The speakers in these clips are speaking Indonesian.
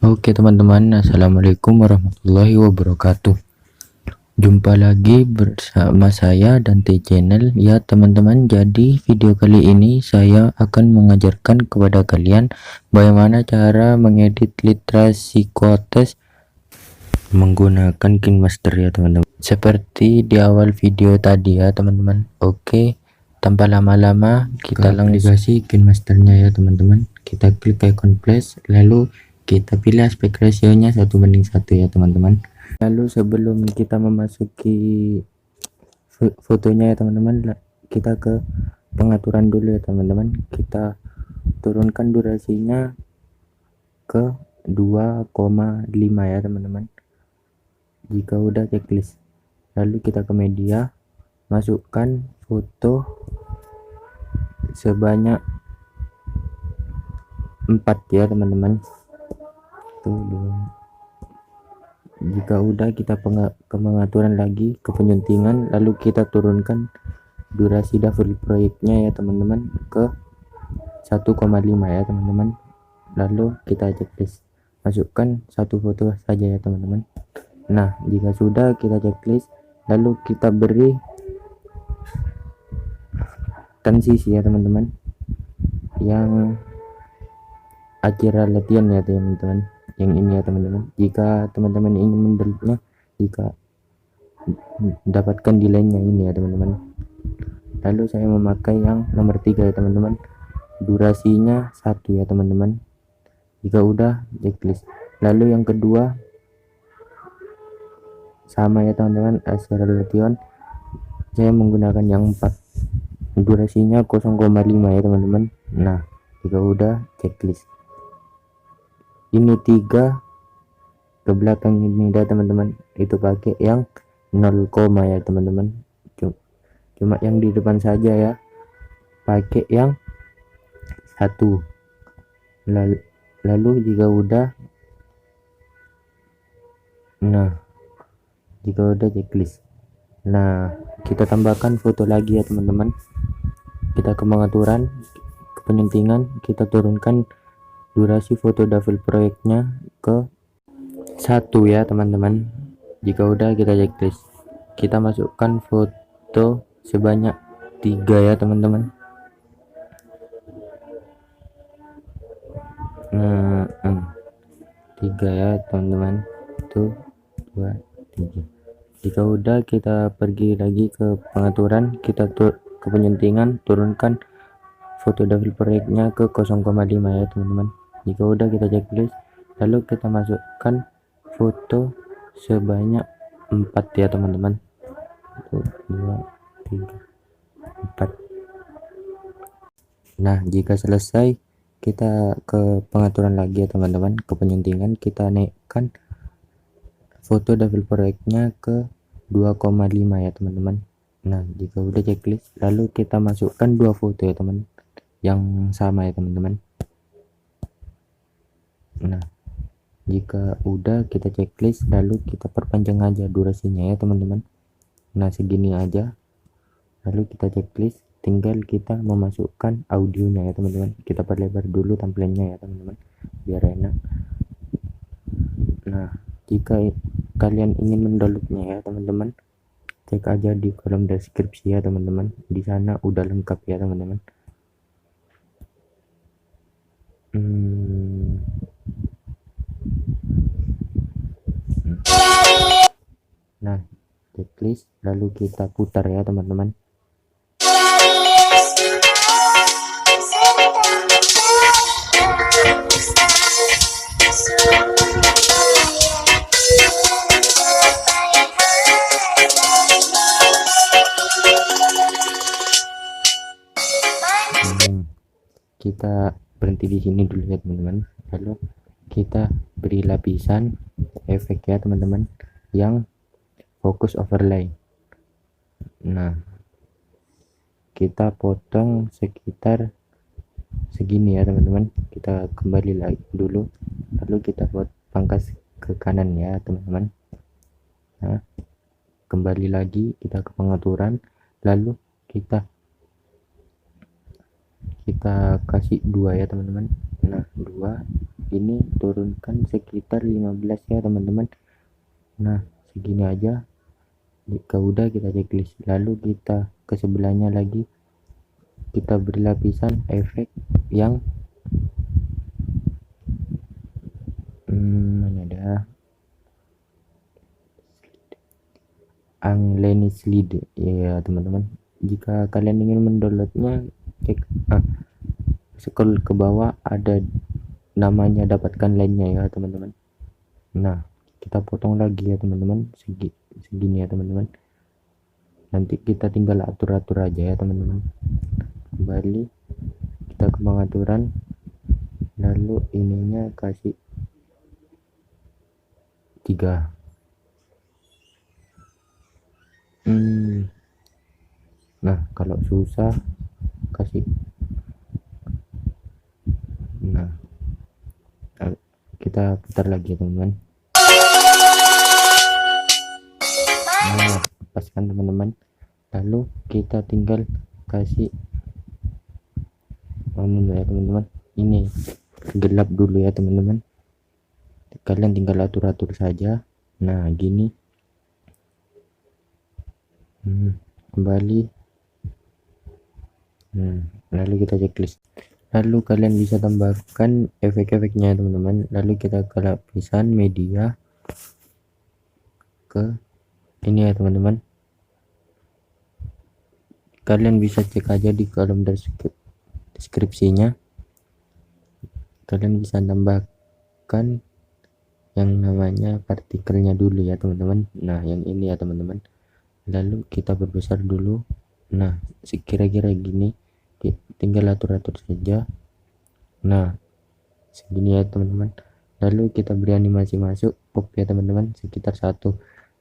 Oke teman-teman, assalamualaikum warahmatullahi wabarakatuh. Jumpa lagi bersama saya dan T Channel ya teman-teman. Jadi video kali ini saya akan mengajarkan kepada kalian bagaimana cara mengedit literasi quotes menggunakan KineMaster ya teman-teman. Seperti di awal video tadi ya teman-teman. Oke, tanpa lama-lama kita langsung aplikasi KineMasternya ya teman-teman. Kita klik icon plus, lalu kita pilih aspek rasionya 1:1 ya teman-teman. Lalu sebelum kita memasuki fotonya ya teman-teman, kita ke pengaturan dulu ya teman-teman. Kita turunkan durasinya ke 2,5 ya teman-teman. Jika udah checklist, lalu kita ke media, masukkan foto sebanyak 4 ya teman-teman. Jika udah, kita ke pengaturan lagi, ke penyuntingan, lalu kita turunkan durasi daftar proyeknya ya teman-teman ke 1,5 ya teman-teman. Lalu kita checklist, masukkan satu foto saja ya teman-teman. Nah, jika sudah, kita checklist, lalu kita beri transisi ya teman-teman, yang akhir latihan ya teman-teman, yang ini ya teman-teman. Jika teman-teman ingin mendelitnya, jika dapatkan delaynya ini ya teman-teman. Lalu saya memakai yang nomor 3 ya teman-teman, durasinya 1 ya teman-teman. Jika udah, checklist. Lalu yang kedua sama ya teman-teman, akhir latihan saya menggunakan yang 4, durasinya 0,5 ya teman-teman. Nah, jika udah, checklist. Ini 3 ke belakang ini dah teman-teman, itu pakai yang 0, ya teman-teman. Cuma yang di depan saja ya pakai yang 1. Lalu jika udah, nah jika udah checklist. Nah, kita tambahkan foto lagi ya teman-teman. Kita ke pengaturan, ke penyuntingan, kita turunkan durasi foto daftar proyeknya ke 1 ya teman-teman. Jika udah, kita checklist. Kita masukkan foto sebanyak 3 ya teman-teman. Nah, 3 ya teman-teman. 1, 2, 3. Jika udah, kita pergi lagi ke pengaturan, kita ke penyuntingan, turunkan foto daftar proyeknya ke 0,5 ya teman-teman. Jika udah, kita checklist, lalu kita masukkan foto sebanyak 4 ya teman-teman. 1, 2, 3, 4. Nah, jika selesai, kita ke pengaturan lagi ya teman-teman, ke penyuntingan, kita naikkan foto daftar proyeknya ke 2,5 ya teman-teman. Nah, jika udah checklist, lalu kita masukkan 2 foto ya teman, yang sama ya teman-teman. Nah, jika udah, kita checklist, lalu kita perpanjang aja durasinya ya teman-teman. Nah, segini aja. Lalu kita checklist, tinggal kita memasukkan audionya ya teman-teman. Kita perlebar dulu tampilannya ya teman-teman, biar enak. Nah, jika kalian ingin mendownloadnya ya teman-teman, cek aja di kolom deskripsi ya teman-teman. Di sana udah lengkap ya teman-teman. Nah, checklist, lalu kita putar ya teman-teman. Kita berhenti di sini dulu ya teman-teman. Lalu kita beri lapisan efek ya teman-teman, yang fokus overlay. Nah, kita potong sekitar segini ya teman-teman. Kita kembali lagi dulu, lalu kita buat pangkas ke kanan ya teman-teman. Nah, kembali lagi, kita ke pengaturan, lalu kita kasih 2 ya teman-teman. Nah, 2, ini turunkan sekitar 15 ya teman-teman. Nah segini aja. Jika udah kita checklist, lalu kita ke sebelahnya lagi, kita beri lapisan efek yang mana ada Angleni Slide ya teman-teman. Jika kalian ingin mendownloadnya, cek scroll ke bawah, ada namanya, dapatkan lainnya ya teman-teman. Nah kita potong lagi ya teman-teman, segini ya teman-teman. Nanti kita tinggal atur-atur aja ya teman-teman. Kembali kita ke pengaturan, lalu ininya kasih 3. Nah kalau susah kasih, nah kita putar lagi ya teman-teman. Nah pas kan teman-teman, lalu kita tinggal kasih ya teman-teman, ini gelap dulu ya teman-teman, kalian tinggal atur-atur saja. Nah gini, kembali, lalu kita checklist, lalu kalian bisa tambahkan efek-efeknya teman-teman. Lalu kita ke lapisan media, ke ini ya teman-teman, kalian bisa cek aja di kolom deskripsinya, kalian bisa tambahkan yang namanya partikelnya dulu ya teman-teman. Nah yang ini ya teman-teman, lalu kita perbesar dulu. Nah kira-kira gini, tinggal atur-atur saja. Nah segini ya teman-teman, lalu kita beri animasi masuk pop ya teman-teman, sekitar 1.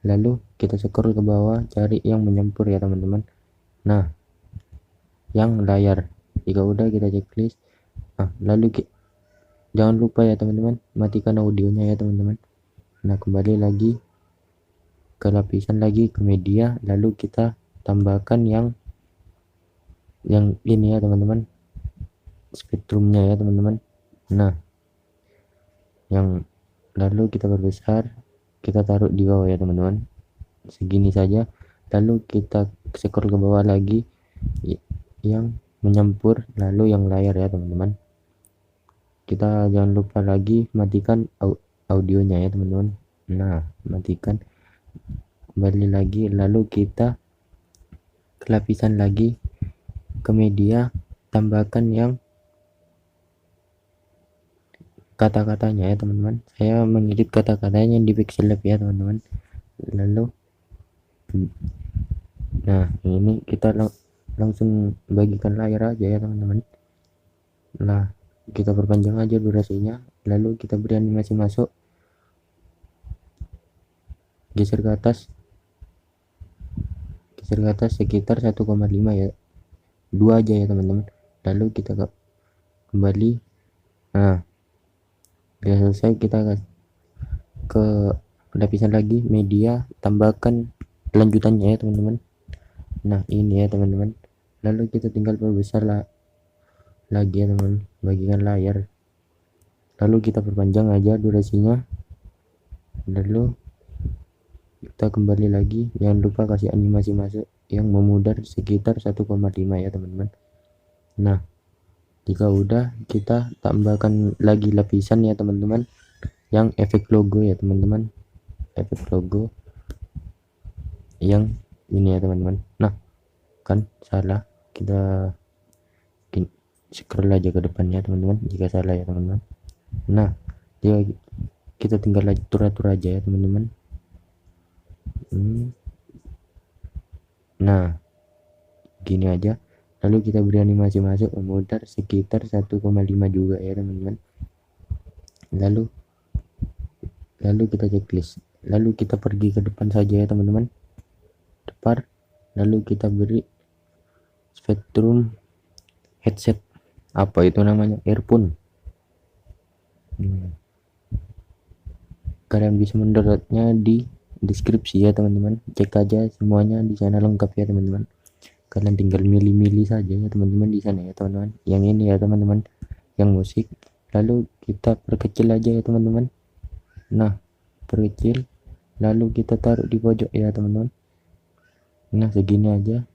Lalu kita scroll ke bawah, cari yang menyempur ya teman-teman. Nah yang layar, jika udah kita checklist. Lalu jangan lupa ya teman-teman, matikan audionya ya teman-teman. Nah kembali lagi ke lapisan lagi, ke media, lalu kita tambahkan yang ini ya teman-teman, spektrumnya ya teman-teman. Nah yang lalu kita perbesar, kita taruh di bawah ya teman-teman, segini saja. Lalu kita scroll ke bawah lagi, yang menyempur, lalu yang layar ya teman-teman. Kita jangan lupa lagi matikan audionya ya teman-teman. Nah matikan, kembali lagi, lalu kita ke lapisan lagi, ke media, tambahkan yang kata-katanya ya teman-teman. Saya mengedit kata-katanya di Pixel Lab ya teman-teman. Lalu nah ini kita langsung bagikan layar aja ya teman-teman. Nah kita perpanjang aja durasinya, lalu kita beri animasi masuk, geser ke atas sekitar 1,5 ya, 2 aja ya teman-teman. Lalu kita kembali. Nah udah selesai, kita ke lapisan lagi, media, tambahkan lanjutannya ya teman-teman. Nah ini ya teman-teman, lalu kita tinggal perbesar lagi ya teman, bagikan layar, lalu kita perpanjang aja durasinya, lalu kita kembali lagi. Jangan lupa kasih animasi masuk yang memudar sekitar 1,5 ya teman-teman. Nah jika udah, kita tambahkan lagi lapisan ya teman-teman, yang efek logo ya teman-teman, efek logo yang ini ya teman-teman. Nah kan salah, kita scroll aja ke depannya teman-teman jika salah ya teman-teman. Nah ya kita tinggal atur-atur aja ya teman-teman. Nah gini aja, lalu kita beri animasi masuk, memutar sekitar 1,5 juga ya teman-teman. Lalu kita checklist, lalu kita pergi ke depan saja ya teman-teman, depan, lalu kita beri spektrum headset, apa itu namanya, earphone. Kalian bisa mendownloadnya di deskripsi ya teman-teman, cek aja semuanya di sana lengkap ya teman-teman. Kalian tinggal milih-milih saja ya teman-teman di sana ya teman-teman. Yang ini ya teman-teman, yang musik. lalu kita perkecil aja ya teman-teman. Nah, perkecil, lalu kita taruh di pojok ya teman-teman. Nah, segini aja.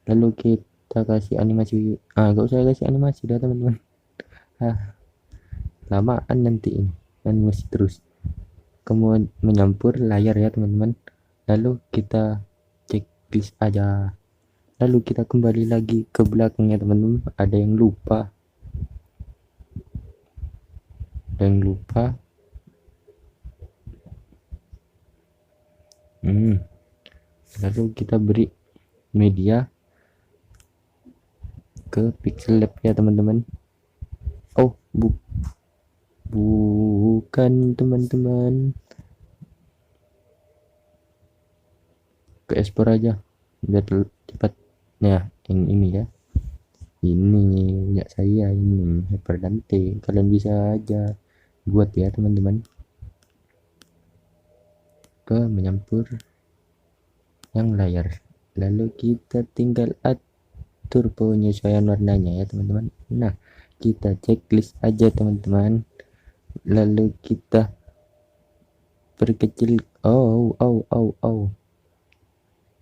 Lalu kita kasih animasi. Gak usah kasih animasi dah teman-teman. Lamaan nanti ini animasi terus. Kemudian menyampur layar ya teman-teman. Lalu kita checklist aja. Lalu kita kembali lagi ke belakangnya teman-teman. Ada yang lupa. Lalu kita beri media ke pixel lab ya teman-teman. Bukan teman-teman, ke ekspor aja biar cepat. Nah, ini ya, ini ya saya ini Hyperdante. Kalian bisa aja buat ya teman-teman. Ke menyampur yang layar, lalu kita tinggal atur penyesuaian warnanya ya teman-teman. Nah, kita checklist aja teman-teman, lalu kita perkecil.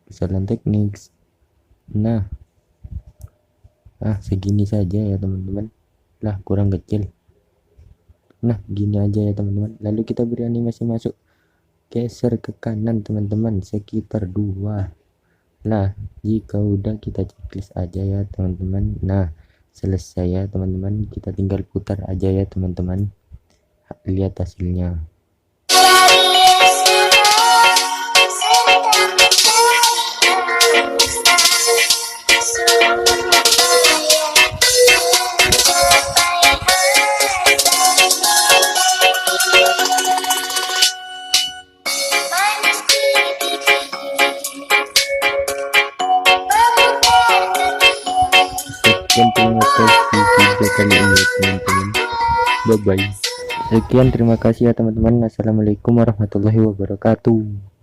Kesalahan teknik. Nah, segini saja ya teman-teman. Lah, kurang kecil. Nah, gini aja ya teman-teman. Lalu kita beri animasi masuk, geser ke kanan teman-teman sekitar 2. Lah, jika udah kita checklist aja ya teman-teman. Nah, selesai ya teman-teman. Kita tinggal putar aja ya teman-teman. Lihat hasilnya. Sekian, terima kasih video kali ini teman-teman. Bye bye. Sekian, terima kasih ya teman-teman. Assalamualaikum warahmatullahi wabarakatuh.